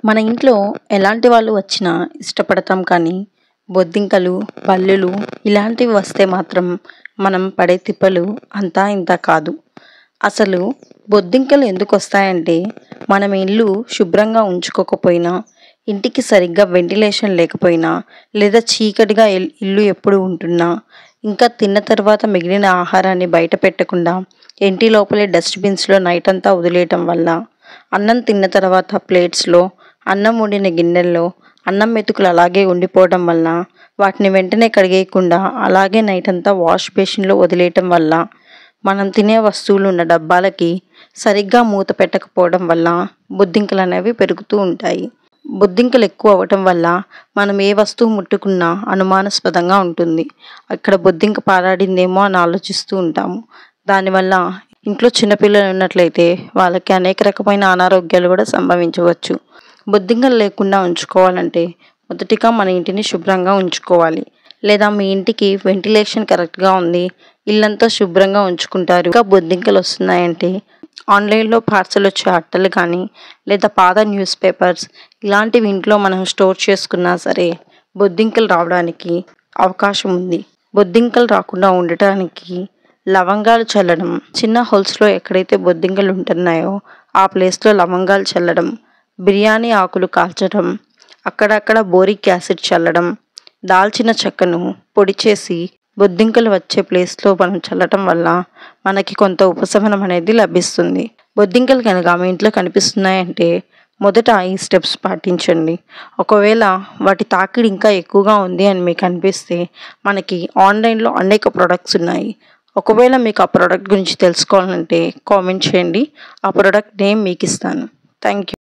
మన ఇంట్లో ఎలాంటి వాళ్ళు వచ్చినా ఇష్టపడతాం కానీ బొద్దింకలు, బల్లులు ఇలాంటివి వస్తే మాత్రం మనం పడే తిప్పలు అంతా ఇంతా కాదు. అసలు బొద్దింకలు ఎందుకు వస్తాయంటే మనం ఇల్లు శుభ్రంగా ఉంచుకోకపోయినా, ఇంటికి సరిగ్గా వెంటిలేషన్ లేకపోయినా, లేదా చీకటిగా ఇల్లు ఎప్పుడు ఉంటున్నా, ఇంకా తిన్న తర్వాత మిగిలిన ఆహారాన్ని బయట పెట్టకుండా ఇంటి లోపలే డస్ట్బిన్స్లో నైట్ అంతా వదిలేయటం వల్ల, అన్నం తిన్న తర్వాత ప్లేట్స్లో, అన్నం వండిన గిన్నెల్లో అన్నం మెతుకులు అలాగే ఉండిపోవడం వల్ల, వాటిని వెంటనే కడిగేయకుండా అలాగే నైట్ అంతా వాష్ బేసిన్లో వదిలేయటం వల్ల, మనం తినే వస్తువులు ఉన్న డబ్బాలకి సరిగ్గా మూత పెట్టకపోవడం వల్ల బొద్దింకలు అనేవి పెరుగుతూ ఉంటాయి. బొద్దింకలు ఎక్కువ అవ్వటం వల్ల మనం ఏ వస్తువు ముట్టుకున్నా అనుమానాస్పదంగా ఉంటుంది. అక్కడ బొద్దింక పారాడిందేమో అని ఆలోచిస్తూ ఉంటాము. దానివల్ల ఇంట్లో చిన్నపిల్లలు ఉన్నట్లయితే వాళ్ళకి అనేక రకమైన అనారోగ్యాలు కూడా సంభవించవచ్చు. బొద్దింకలు లేకుండా ఉంచుకోవాలంటే మొదటిగా మన ఇంటిని శుభ్రంగా ఉంచుకోవాలి. లేదా మీ ఇంటికి వెంటిలేషన్ కరెక్ట్గా ఉంది, ఇల్లంతా శుభ్రంగా ఉంచుకుంటారు, ఇంకా బొద్దింకలు వస్తున్నాయంటే ఆన్లైన్లో పార్సల్ వచ్చే అట్టలు కానీ లేదా పాత న్యూస్ పేపర్స్ ఇలాంటివి ఇంట్లో మనం స్టోర్ చేసుకున్నా సరే బొద్దింకలు రావడానికి అవకాశం ఉంది. బొద్దింకలు రాకుండా ఉండటానికి లవంగాలు చల్లడం, చిన్న హోల్స్లో ఎక్కడైతే బొద్దింకలు ఉంటున్నాయో ఆ ప్లేస్లో లవంగాలు చల్లడం, బిర్యానీ ఆకులు కాల్చడం, అక్కడక్కడ బోరిక్ యాసిడ్ చల్లడం, దాల్చిన చెక్కను పొడి చేసి బొద్దింకలు వచ్చే ప్లేస్లో మనం చల్లటం వల్ల మనకి కొంత ఉపశమనం అనేది లభిస్తుంది. బొద్దింకలు కనుక మీ ఇంట్లో కనిపిస్తున్నాయంటే మొదట ఈ స్టెప్స్ పాటించండి. ఒకవేళ వాటి తాకిడి ఇంకా ఎక్కువగా ఉంది అని మీకు అనిపిస్తే మనకి ఆన్లైన్లో అనేక ప్రొడక్ట్స్ ఉన్నాయి. ఒకవేళ మీకు ఆ ప్రోడక్ట్ గురించి తెలుసుకోవాలంటే కామెంట్ చేయండి, ఆ ప్రోడక్ట్ నేమ్ మీకు ఇస్తాను. Thank you.